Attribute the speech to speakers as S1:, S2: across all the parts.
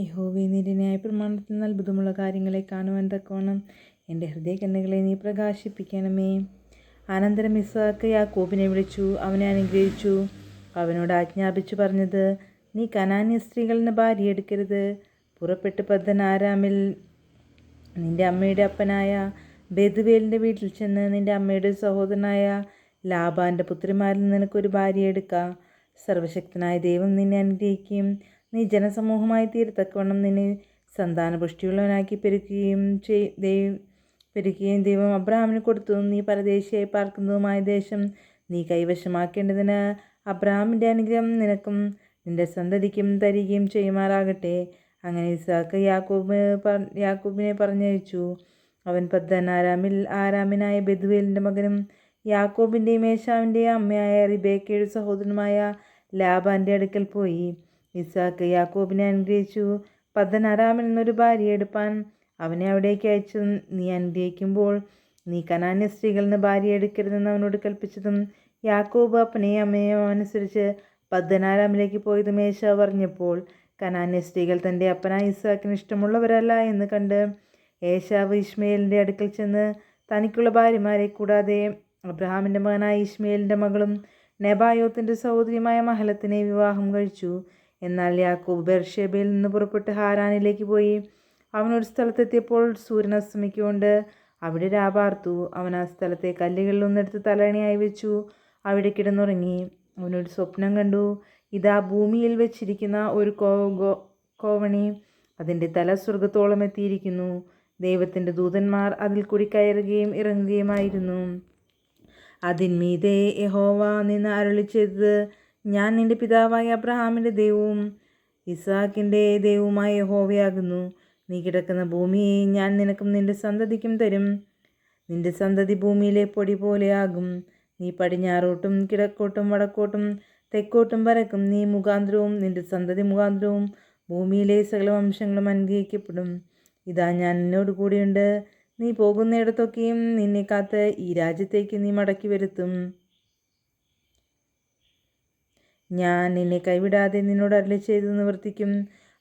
S1: യഹോവേ, നിന്റെ ന്യായപ്രമാണത്തിൽ അത്ഭുതമുള്ള കാര്യങ്ങളെ കാണുവാൻ തക്കവണ്ണം എൻ്റെ ഹൃദയകണ്ണുകളെ നീ പ്രകാശിപ്പിക്കണമേ. അനന്തരം ഇസ്ഹാക്ക് യാക്കോബിനെ വിളിച്ചു അവനെ അനുഗ്രഹിച്ചു. അവനോട് ആജ്ഞാപിച്ചു പറഞ്ഞത്, നീ കനാന്യ സ്ത്രീകളിൽ ഭാര്യ എടുക്കരുത്. പുറപ്പെട്ട് പദ്ദൻ ആരാമിൽ നിന്റെ അമ്മയുടെ അപ്പനായ ബെഥുവേലിൻ്റെ വീട്ടിൽ ചെന്ന് നിന്റെ അമ്മയുടെ സഹോദരനായ ലാബാൻ്റെ പുത്രിമാരിൽ നിനക്കൊരു ഭാര്യ എടുക്കാം. സർവശക്തനായ ദൈവം നിന്നെ അനുഗ്രഹിക്കുകയും നീ ജനസമൂഹമായി തീരത്തക്കവണ്ണം നിന്നെ സന്താനപുഷ്ടിയുള്ളവനാക്കി പെരുക്കുകയും ദൈവം അബ്രഹാമിന് കൊടുത്തതും നീ പരദേശിയായി പാർക്കുന്നതുമായ ദേശം നീ കൈവശമാക്കേണ്ടതിന് അബ്രഹാമിൻ്റെ അനുഗ്രഹം നിനക്കും നിന്റെ സന്തതിക്കും തരികയും ചെയ്യുമാറാകട്ടെ. അങ്ങനെ ഇസ്ഹാക്ക് യാക്കോബിനെ പറഞ്ഞയച്ചു. അവൻ പദ്ദൻ ആരാമിനായ ബെഥുവേലിൻ്റെ മകനും യാക്കോബിൻ്റെയും ഏശാവിൻ്റെയും അമ്മയായ റിബേക്കയുടെ സഹോദരനുമായ ലാബാൻ്റെ അടുക്കൽ പോയി. ഇസ്ഹാക്ക് യാക്കോബിനെ അനുഗ്രഹിച്ചു. പദ്ദൻ അരാമിൽ നിന്നൊരു ഭാര്യ എടുപ്പാൻ അവനെ അവിടേക്ക് അയച്ചു. നീ അനുഗ്രഹിക്കുമ്പോൾ നീ കനാന്യ സ്ത്രീകളിൽ നിന്ന് ഭാര്യ എടുക്കരുതെന്ന് അവനോട് കൽപ്പിച്ചതും യാക്കോബ് അപ്പനെയും അമ്മയെയും അനുസരിച്ച് പദ്ദൻ അരാമിലേക്ക് പോയതും ഏശാവ് അറിഞ്ഞപ്പോൾ കനാന്യ സ്ത്രീകൾ തൻ്റെ അപ്പനായ ഇസ്ഹാക്കിന് ഇഷ്ടമുള്ളവരല്ല എന്ന് കണ്ട് ഏശാവ് ഇശ്മയേലിൻ്റെ അടുക്കൽ ചെന്ന് തനിക്കുള്ള ഭാര്യമാരെ കൂടാതെ അബ്രഹാമിൻ്റെ മകനായ ഇശ്മയേലിൻ്റെ മകളും നെബായോത്തിൻ്റെ സഹോദരിയുമായ മഹലത്തിനെ വിവാഹം കഴിച്ചു. എന്നാൽ യാക്കോബ് ബെർഷേബയിൽ നിന്ന് പുറപ്പെട്ട് ഹാരാനിലേക്ക് പോയി. അവനൊരു സ്ഥലത്തെത്തിയപ്പോൾ സൂര്യൻ അസ്തമിക്കൊണ്ട് അവിടെ രാപാർത്തു. അവൻ ആ സ്ഥലത്തെ കല്ലുകളിലൊന്നെടുത്ത് തലയണയായി വെച്ചു അവിടെ കിടന്നുറങ്ങി. അവനൊരു സ്വപ്നം കണ്ടു. ഇതാ, ഭൂമിയിൽ വെച്ചിരിക്കുന്ന ഒരു കോവണി, അതിൻ്റെ തല സ്വർഗത്തോളം എത്തിയിരിക്കുന്നു. ദൈവത്തിൻ്റെ ദൂതന്മാർ അതിൽ കൂടി കയറുകയും ഇറങ്ങുകയുമായിരുന്നു. അതിന്മീതെ യഹോവ നിന്ന് അരുളി ചെയ്തത്, ഞാൻ നിന്റെ പിതാവായ അബ്രഹാമിൻ്റെ ദൈവവും ഇസ്ഹാക്കിൻ്റെ ദൈവവുമായ യഹോവയാകുന്നു. നീ കിടക്കുന്ന ഭൂമിയെ ഞാൻ നിനക്കും നിന്റെ സന്തതിക്കും തരും. നിന്റെ സന്തതി ഭൂമിയിലെ പൊടി പോലെയാകും. നീ പടിഞ്ഞാറോട്ടും കിഴക്കോട്ടും വടക്കോട്ടും തെക്കോട്ടും പരക്കും. നീ മുഖാന്തരവും നിന്റെ സന്തതി മുഖാന്തരവും ഭൂമിയിലെ സകല വംശങ്ങളും അനുഗ്രഹിക്കപ്പെടും. ഇതാ, ഞാൻ നിന്നോട് കൂടെയുണ്ട്. നീ പോകുന്നിടത്തൊക്കെയും നിന്നെ കാത്ത് ഈ രാജ്യത്തേക്ക് നീ മടക്കി വരുത്തും. ഞാൻ നിന്നെ കൈവിടാതെ നിന്നോട് അരുളി ചെയ്ത് നിവർത്തിക്കും.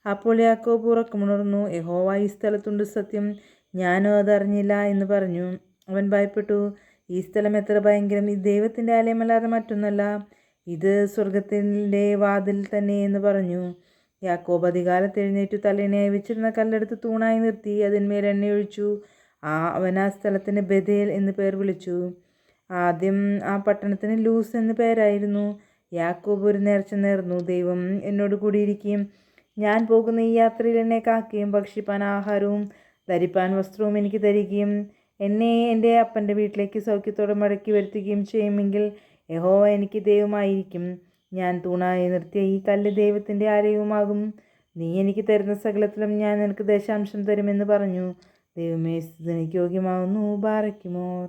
S1: അപ്പോൾ യാക്കോബ് ഉറക്കമുണർന്നു. യഹോവ ഈ സ്ഥലത്തുണ്ട്, സത്യം, ഞാനോ അതറിഞ്ഞില്ല എന്ന് പറഞ്ഞു. അവൻ ഭയപ്പെട്ടു. ഈ സ്ഥലം എത്ര ഭയങ്കരം! ഇത് ദൈവത്തിൻ്റെ ആലയമല്ലാതെ മറ്റൊന്നല്ല. ഇത് സ്വർഗത്തിൻ്റെ വാതിൽ തന്നെ എന്ന് പറഞ്ഞു. യാക്കോബ് അധികാലത്ത് എഴുന്നേറ്റു തലയണയായി വെച്ചിരുന്ന കല്ലെടുത്ത് തൂണായി നിർത്തി അതിന്മേൽ എണ്ണയൊഴിച്ചു. അവൻ ആ സ്ഥലത്തിന് ബഥേൽ എന്ന് പേർ വിളിച്ചു. ആദ്യം ആ പട്ടണത്തിന് ലൂസ് എന്ന് പേരായിരുന്നു. യാക്കോബ് ഒരു നേർച്ച നേർന്നു. ദൈവം എന്നോട് കൂടിയിരിക്കുകയും ഞാൻ പോകുന്ന ഈ യാത്രയിൽ എന്നെ കാക്കുകയും ഭക്ഷിപ്പാൻ ആഹാരവും ധരിപ്പാൻ വസ്ത്രവും എനിക്ക് തരികയും എന്നെ എൻ്റെ അപ്പൻ്റെ വീട്ടിലേക്ക് സൗഖ്യത്തോടെ മടക്കി വരുത്തുകയും ചെയ്യുമെങ്കിൽ യഹോവ എനിക്ക് ദൈവമായിരിക്കും. ഞാൻ തൂണായി നിർത്തിയ ഈ കല്ല് ദൈവത്തിൻ്റെ ആലയവുമാകും. നീ എനിക്ക് തരുന്ന സകലത്തിലും ഞാൻ നിനക്ക് ദശാംശം തരുമെന്ന് പറഞ്ഞു. ദൈവമേ, സ്തുതിക്ക് യോഗ്യമാവുന്നു. ബാറയ്ക്കുമോർ.